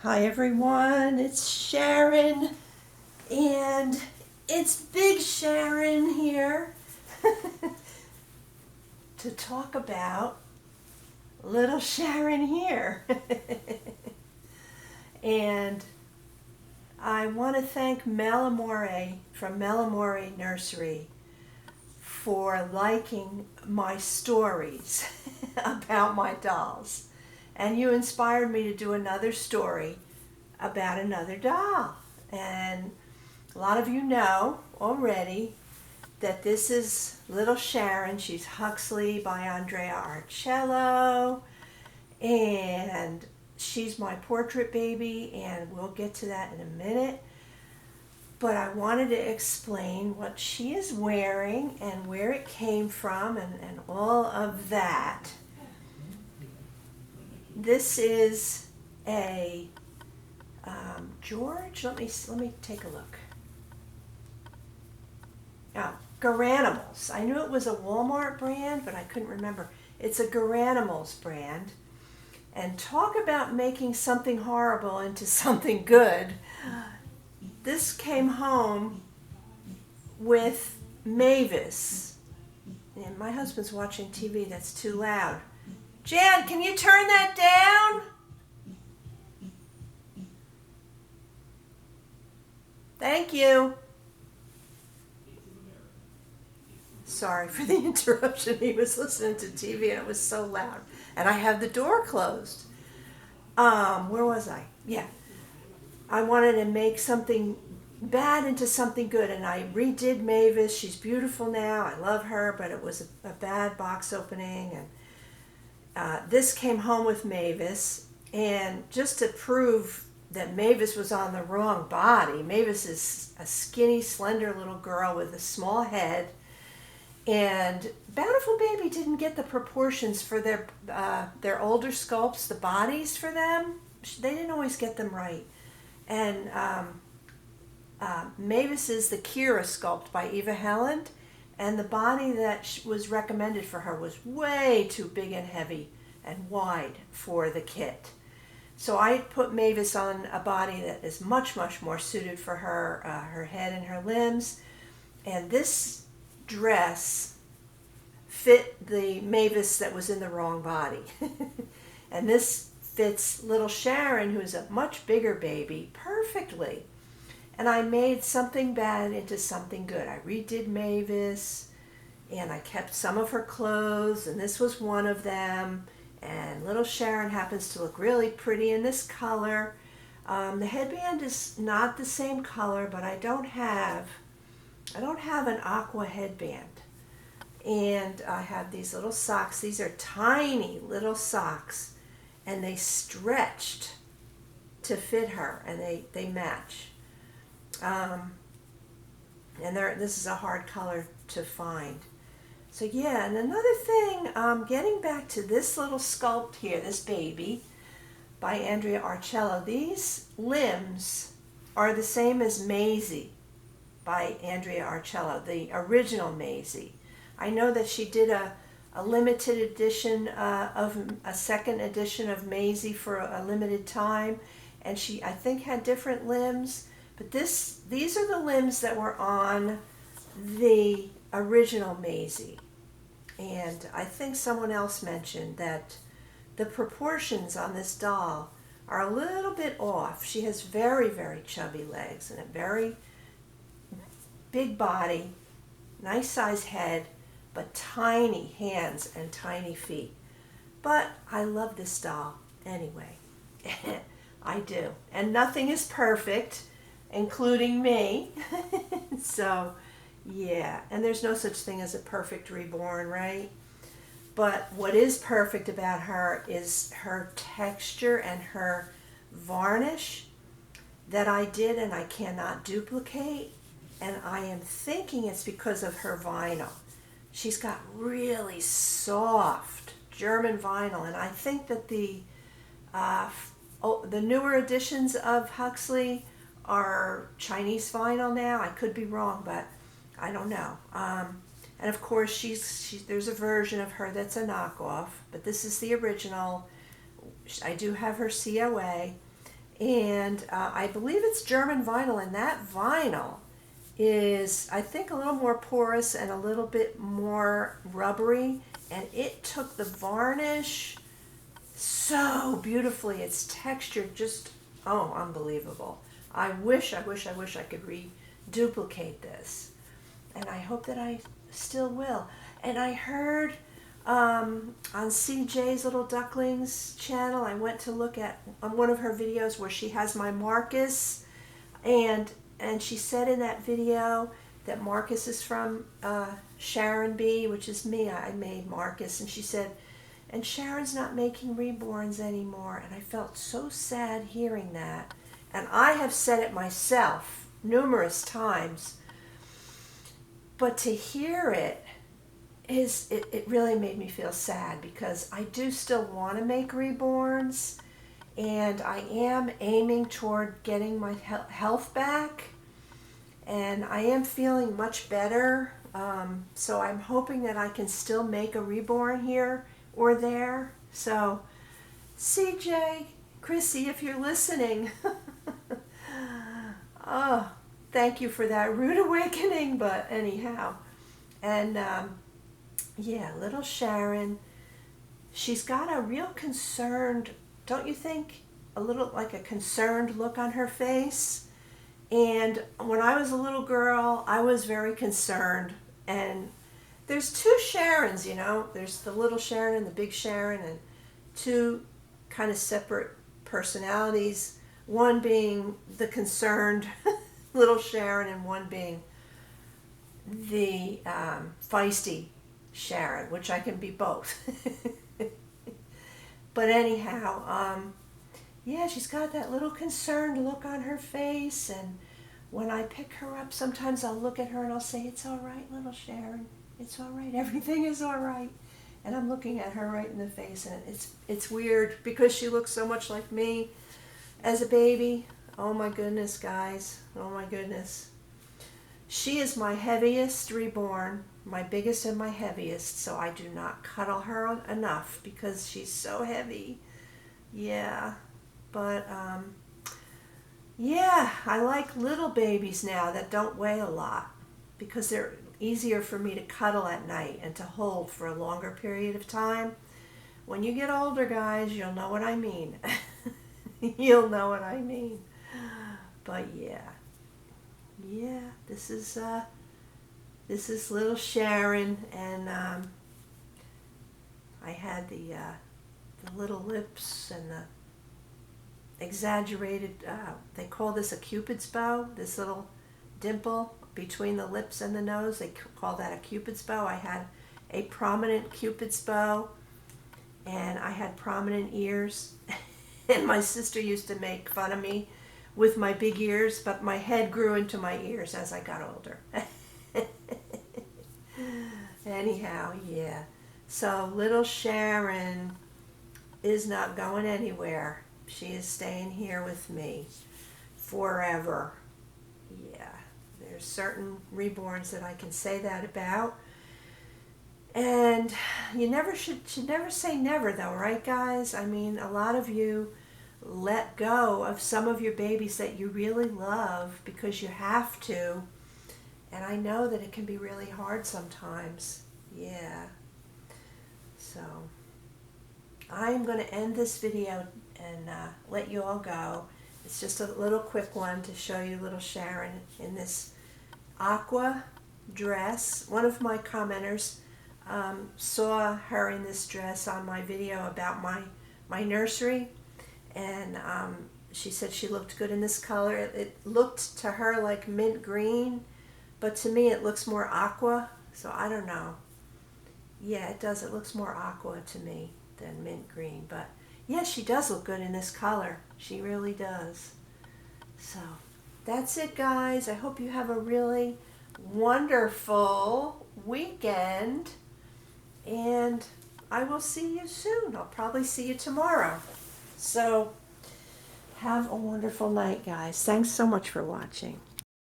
Hi everyone, it's Sharon, and it's Big Sharon here to talk about little Sharon here. And I want to thank Melamore from Melamore Nursery for liking my stories about my dolls. And you inspired me to do another story about another doll. And a lot of you know already that this is little Sharon. She's Huxley by Andrea Arcello. And she's my portrait baby, and we'll get to that in a minute. But I wanted to explain what she is wearing and where it came from and all of that. This is a George. Let me take a look. Oh, Garanimals. I knew it was a Walmart brand, but I couldn't remember. It's a Garanimals brand. And talk about making something horrible into something good. This came home with Mavis. And my husband's watching TV. That's too loud. Jan, can you turn that down? Thank you. Sorry for the interruption. He was listening to TV and it was so loud. And I have the door closed. Where was I? Yeah. I wanted to make something bad into something good, and I redid Mavis. She's beautiful now. I love her, but it was a bad box opening, and this came home with Mavis, and just to prove that Mavis was on the wrong body. Mavis is a skinny, slender little girl with a small head, and Bountiful Baby didn't get the proportions for their older sculpts, the bodies for them. They didn't always get them right. And Mavis is the Kira sculpt by Eva Helland, and the body that was recommended for her was way too big and heavy and wide for the kit. So I put Mavis on a body that is much, much more suited for her, her head and her limbs. And this dress fit the Mavis that was in the wrong body. And this fits little Sharon, who is a much bigger baby, perfectly. And I made something bad into something good. I redid Mavis, and I kept some of her clothes, and this was one of them. And little Sharon happens to look really pretty in this color. The headband is not the same color, but I don't have an aqua headband. And I have these little socks. These are tiny little socks, and they stretched to fit her, and they match. And this is a hard color to find. So yeah, and another thing, getting back to this little sculpt here, this baby by Andrea Arcello, these limbs are the same as Maisie by Andrea Arcello, the original Maisie. I know that she did a limited edition of a second edition of Maisie for a limited time, and she, I think, had different limbs. But these are the limbs that were on the original Maisie. And I think someone else mentioned that the proportions on this doll are a little bit off. She has very, very chubby legs and a very big body, nice size head, but tiny hands and tiny feet. But I love this doll anyway. I do. And nothing is perfect, including me. So, yeah. And there's no such thing as a perfect reborn, right? But what is perfect about her is her texture and her varnish that I did and I cannot duplicate. And I am thinking it's because of her vinyl. She's got really soft German vinyl, and I think that the newer editions of Huxley are Chinese vinyl now. I could be wrong, but I don't know. And of course, there's a version of her that's a knockoff, but this is the original. I do have her COA, And I believe it's German vinyl, and that vinyl is, I think, a little more porous and a little bit more rubbery, and it took the varnish so beautifully. Its texture just, oh, unbelievable. I wish I could reduplicate this, and I hope that I still will. And I heard on CJ's Little Ducklings channel, I went to look at on one of her videos where she has my Marcus, and she said in that video that Marcus is from Sharon B, which is me. I made Marcus, and she said, and Sharon's not making reborns anymore. And I felt so sad hearing that. And I have said it myself numerous times, but to hear it really made me feel sad, because I do still want to make reborns, and I am aiming toward getting my health back, and I am feeling much better. So I'm hoping that I can still make a reborn here or there. So CJ, Chrissy, if you're listening, oh, thank you for that rude awakening. But anyhow, and yeah, little Sharon, she's got a real concerned, don't you think? A little like a concerned look on her face. And when I was a little girl, I was very concerned. And there's two Sharons, you know. There's the little Sharon and the big Sharon, and two kind of separate personalities. One being the concerned little Sharon, and one being the feisty Sharon, which I can be both. But anyhow, yeah, she's got that little concerned look on her face, and when I pick her up, sometimes I'll look at her and I'll say, "It's all right, little Sharon. It's all right. Everything is all right." And I'm looking at her right in the face, and it's weird because she looks so much like me as a baby. Oh my goodness, guys. Oh my goodness. She is my heaviest reborn, my biggest and my heaviest, so I do not cuddle her enough because she's so heavy. Yeah, but yeah, I like little babies now that don't weigh a lot, because they're easier for me to cuddle at night and to hold for a longer period of time. When you get older, guys, you'll know what I mean. You'll know what I mean. But yeah, this is little Sharon, and I had the little lips and the exaggerated, they call this a Cupid's bow, this little dimple between the lips and the nose. They call that a Cupid's bow. I had a prominent Cupid's bow, and I had prominent ears. And my sister used to make fun of me with my big ears, but my head grew into my ears as I got older. Anyhow, yeah. So little Sharon is not going anywhere. She is staying here with me forever. Yeah, there's certain reborns that I can say that about. And you should never say never, though, right, guys? I mean, a lot of you let go of some of your babies that you really love because you have to. And I know that it can be really hard sometimes. Yeah. So I'm going to end this video and let you all go. It's just a little quick one to show you little Sharon in this aqua dress. One of my commenters saw her in this dress on my video about my nursery, and she said she looked good in this color. It looked to her like mint green, but to me it looks more aqua, so I don't know. Yeah, it does. It looks more aqua to me than mint green, but yes, she does look good in this color. She really does. So that's it, guys. I hope you have a really wonderful weekend, and I will see you soon. I'll probably see you tomorrow. So have a wonderful night, guys. Thanks so much for watching.